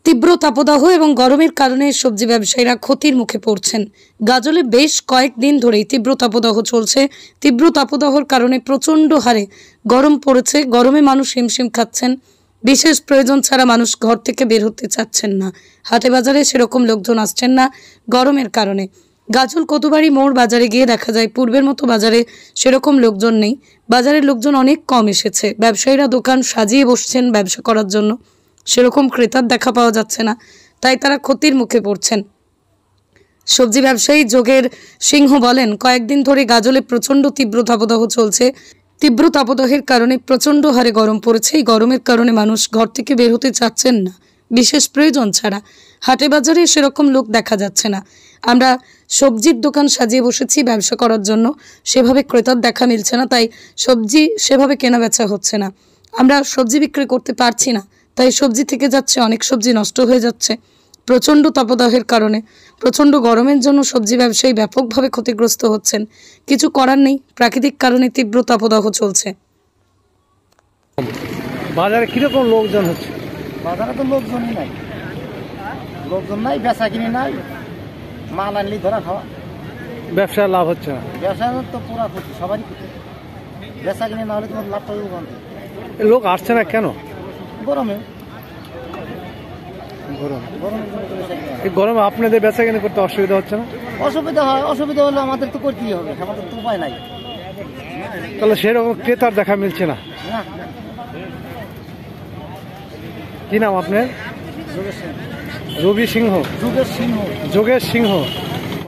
তীব্র তাপদাহ এবং গরমের কারণে সবজি ব্যবসায়ীরা ক্ষতির মুখে পড়ছেন। গাজলে বেশ কয়েকদিন ধরেই তীব্র তাপদাহ চলছে। তীব্র তাপদাহর কারণে প্রচণ্ড হারে গরম পড়েছে। গরমে মানুষ হিমশিম খাচ্ছেন। বিশেষ প্রয়োজন ছাড়া মানুষ ঘর থেকে বের হতে চাচ্ছেন না। হাটে বাজারে সেরকম লোকজন আসছেন না গরমের কারণে। গাজল কোতবাড়ি মোড় বাজারে গিয়ে দেখা যায় পূর্বের মতো বাজারে সেরকম লোকজন নেই। বাজারের লোকজন অনেক কম এসেছে। ব্যবসায়ীরা দোকান সাজিয়ে বসছেন ব্যবসা করার জন্য। সেরকম ক্রেতার দেখা পাওয়া যাচ্ছে না, তাই তারা ক্ষতির মুখে পড়ছেন। সবজি ব্যবসায়ী যোগের সিংহ বলেন, কয়েকদিন ধরে গাজলে প্রচণ্ড তীব্র তাপদাহ চলছে। তীব্র তাপদাহের কারণে প্রচণ্ড হারে গরম পড়েছে। এই গরমের কারণে মানুষ ঘর থেকে বের হতে চাচ্ছেন না বিশেষ প্রয়োজন ছাড়া। হাটে বাজারে সেরকম লোক দেখা যাচ্ছে না। আমরা সবজির দোকান সাজিয়ে বসেছি ব্যবসা করার জন্য, সেভাবে ক্রেতার দেখা মিলছে না, তাই সবজি সেভাবে কেনা বেচা হচ্ছে না। আমরা সবজি বিক্রি করতে পারছি না, তাই সবজি থেকে যাচ্ছে, অনেক সবজি নষ্ট হয়ে যাচ্ছে। প্রচণ্ড তাপদাহের কারণে, প্রচণ্ড গরমের জন্য সবজি ব্যবসায়ী ব্যাপকভাবে ক্ষতিগ্রস্ত হচ্ছেন। কিছু করার নেই, প্রাকৃতিক কারণে তীব্র তাপদাহ চলছে। বাজারে কিরকম লোকজন হচ্ছে? বাজারে তো লোকজনই নাই, লোকজন নাই, বেচা কিনে নাই, মাল আনলেই ধরা খাওয়া। ব্যবসায় লাভ হচ্ছে না? ব্যবসা তো পুরা ক্ষতি, সবারই ক্ষতি। বেচা কিনে না হলে তোমার লাভ পাবে ওখান থেকে। লোক আসছে না কেন? গরমে। এই গরমে আপনাদের বেচা কিনে করতে অসুবিধা হচ্ছে না? অসুবিধা হয়, অসুবিধা হলে আমাদের তো করতেই হবে, আমাদের তো উপায় নাই। তাহলে সেরকম ক্রেতার দেখা মিলছে না? না। কি নাম আপনার? রবি সিংহ। যোগের সিংহ। যোগেশ সিংহ।